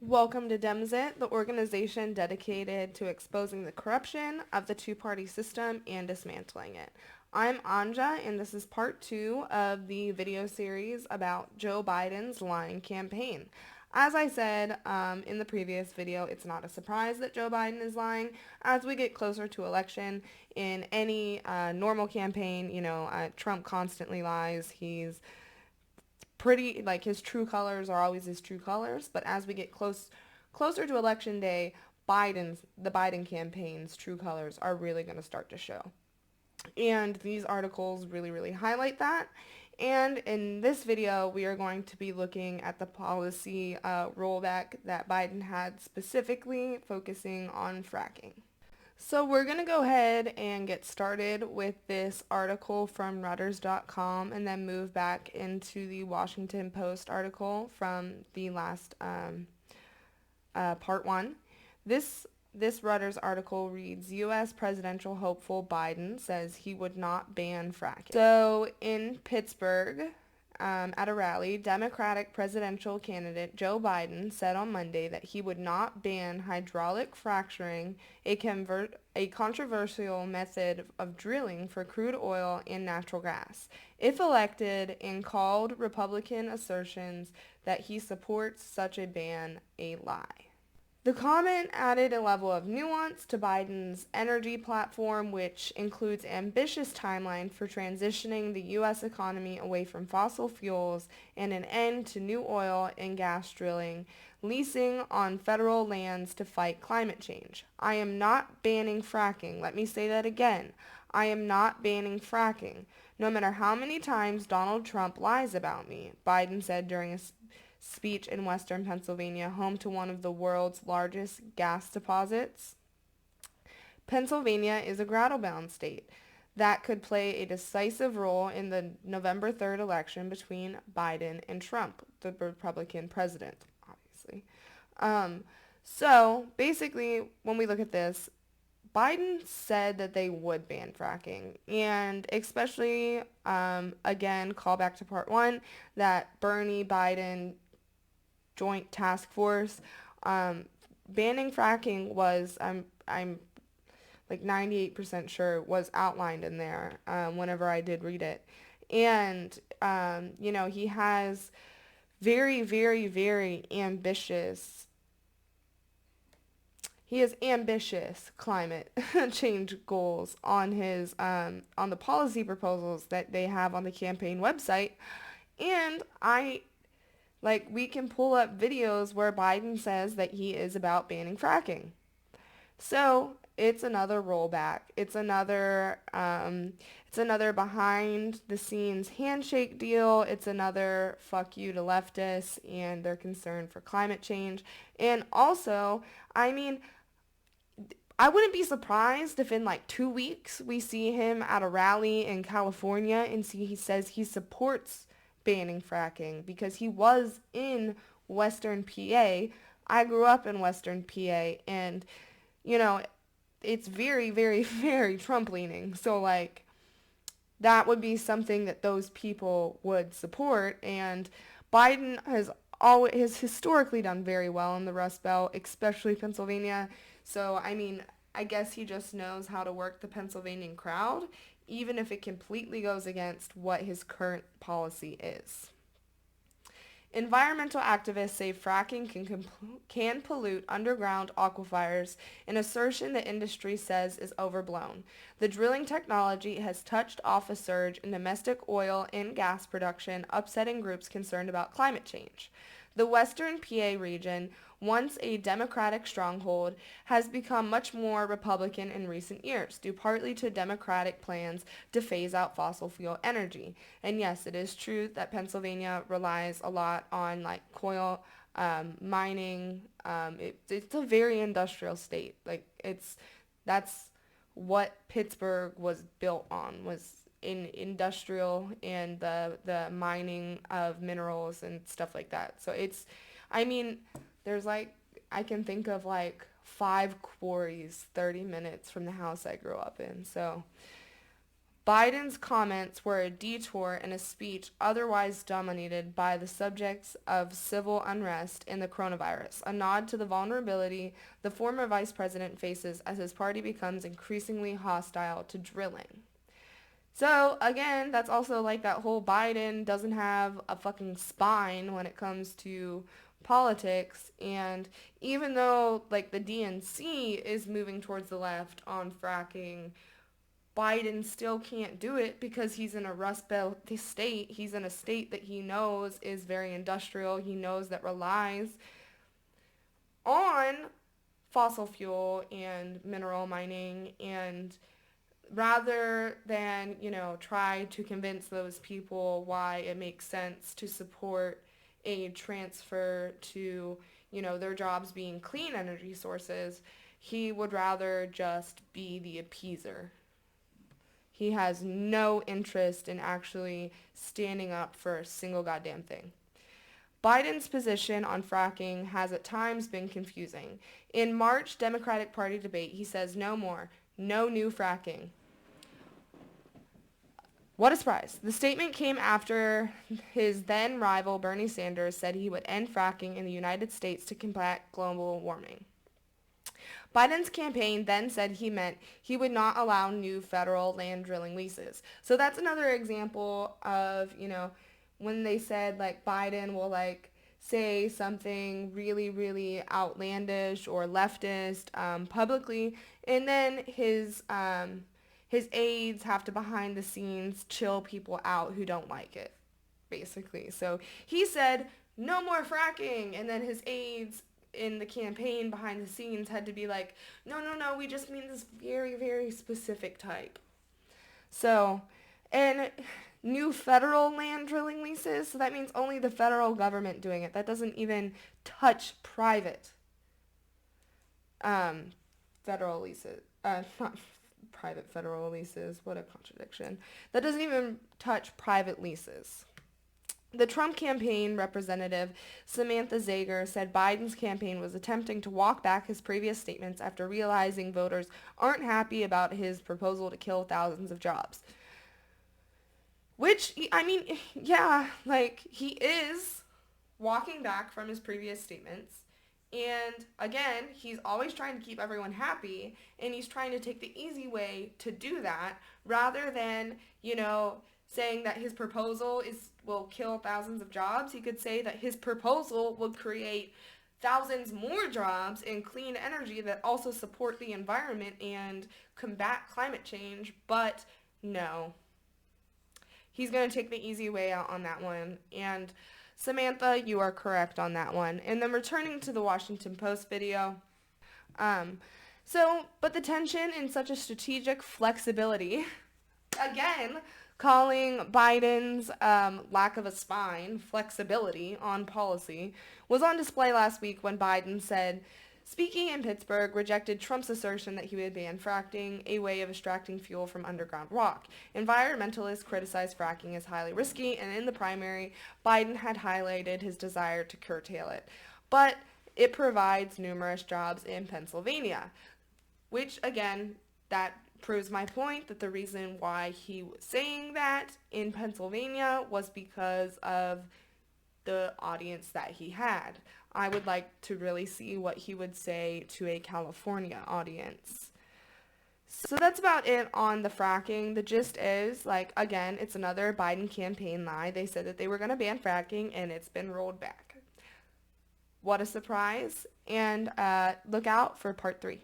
Welcome to DemExit, the organization dedicated to exposing the corruption of the two-party system and dismantling it. I'm Anja, and this is part 2 of the video series about Joe Biden's lying campaign. As I said in the previous video, it's not a surprise that Joe Biden is lying. As we get closer to election, in any normal campaign, Trump constantly lies. He's pretty, like, his true colors are always his true colors, but as we get closer to election day, the Biden campaign's true colors are really going to start to show. And these articles really highlight that. And in this video, we are going to be looking at the policy rollback that Biden had, specifically focusing on fracking. So we're going to go ahead and get started with this article from Reuters.com and then move back into the Washington Post article from the last part 1. This Reuters article reads, U.S. presidential hopeful Biden says he would not ban fracking. So in Pittsburgh, at a rally, Democratic presidential candidate Joe Biden said on Monday that he would not ban hydraulic fracturing, a controversial method of drilling for crude oil and natural gas, if elected, and called Republican assertions that he supports such a ban a lie. The comment added a level of nuance to Biden's energy platform, which includes ambitious timeline for transitioning the U.S. economy away from fossil fuels and an end to new oil and gas drilling, leasing on federal lands to fight climate change. I am not banning fracking. Let me say that again. I am not banning fracking, no matter how many times Donald Trump lies about me, Biden said during a speech in western Pennsylvania, home to one of the world's largest gas deposits. Pennsylvania is a gravel-bound state that could play a decisive role in the November 3rd election between Biden and Trump, the Republican president, obviously. So basically, when we look at this, Biden said that they would ban fracking, and especially, again, call back to part 1, that Bernie Biden joint task force, banning fracking was, I'm like 98% sure, was outlined in there whenever I did read it. And, he has very ambitious, climate change goals on his, on the policy proposals that they have on the campaign website. And we can pull up videos where Biden says that he is about banning fracking. So it's another rollback. It's another behind the scenes handshake deal. It's another fuck you to leftists and their concern for climate change. And also, I wouldn't be surprised if in 2 weeks we see him at a rally in California and he says he supports banning fracking, because he was in Western PA. I grew up in Western PA, and it's very Trump leaning. So that would be something that those people would support. And Biden has historically done very well in the Rust Belt, especially Pennsylvania. So I guess he just knows how to work the Pennsylvanian crowd, even if it completely goes against what his current policy is. Environmental activists say fracking can pollute underground aquifers, an assertion the industry says is overblown. The drilling technology has touched off a surge in domestic oil and gas production, upsetting groups concerned about climate change. The Western PA region, once a Democratic stronghold, has become much more Republican in recent years, due partly to Democratic plans to phase out fossil fuel energy. And yes, it is true that Pennsylvania relies a lot on coal mining. It's a very industrial state. That's what Pittsburgh was built on, was in industrial and the mining of minerals and stuff like that. So there's I can think of 5 quarries 30 minutes from the house I grew up in. So Biden's comments were a detour in a speech otherwise dominated by the subjects of civil unrest and the coronavirus, a nod to the vulnerability the former vice president faces as his party becomes increasingly hostile to drilling. So, again, that's also like that whole Biden doesn't have a fucking spine when it comes to politics. And even though, like, the DNC is moving towards the left on fracking, Biden still can't do it because he's in a Rust Belt state. He's in a state that he knows is very industrial. He knows that relies on fossil fuel and mineral mining, and rather than, try to convince those people why it makes sense to support a transfer to, their jobs being clean energy sources, he would rather just be the appeaser. He has no interest in actually standing up for a single goddamn thing. Biden's position on fracking has at times been confusing. In March Democratic Party debate, he says no more, no new fracking. What a surprise. The statement came after his then rival Bernie Sanders said he would end fracking in the United States to combat global warming. Biden's campaign then said he meant he would not allow new federal land drilling leases. So that's another example of, when they said, like, Biden will, like, say something really, really outlandish or leftist publicly, and then his aides have to behind the scenes chill people out who don't like it, basically. So he said, no more fracking, and then his aides in the campaign behind the scenes had to be like, no, we just mean this very, very specific type. So, and new federal land drilling leases, so that means only the federal government doing it. That doesn't even touch private federal leases. Not private federal leases. What a contradiction. That doesn't even touch private leases. The Trump campaign representative, Samantha Zager, said Biden's campaign was attempting to walk back his previous statements after realizing voters aren't happy about his proposal to kill thousands of jobs. Which, I mean, yeah, like, he is walking back from his previous statements. And again, he's always trying to keep everyone happy, and he's trying to take the easy way to do that rather than, saying that his proposal will kill thousands of jobs. He could say that his proposal will create thousands more jobs in clean energy that also support the environment and combat climate change, but no. He's going to take the easy way out on that one. And Samantha, you are correct on that one. And then returning to the Washington Post video, but the tension in such a strategic flexibility, again, calling Biden's lack of a spine, flexibility on policy, was on display last week when Biden said, speaking in Pittsburgh, rejected Trump's assertion that he would ban fracking, a way of extracting fuel from underground rock. Environmentalists criticized fracking as highly risky, and in the primary, Biden had highlighted his desire to curtail it. But it provides numerous jobs in Pennsylvania, which, again, that proves my point that the reason why he was saying that in Pennsylvania was because of the audience that he had. I would like to really see what he would say to a California audience. So that's about it on the fracking. The gist is, again, it's another Biden campaign lie. They said that they were going to ban fracking, and it's been rolled back. What a surprise. And look out for part 3.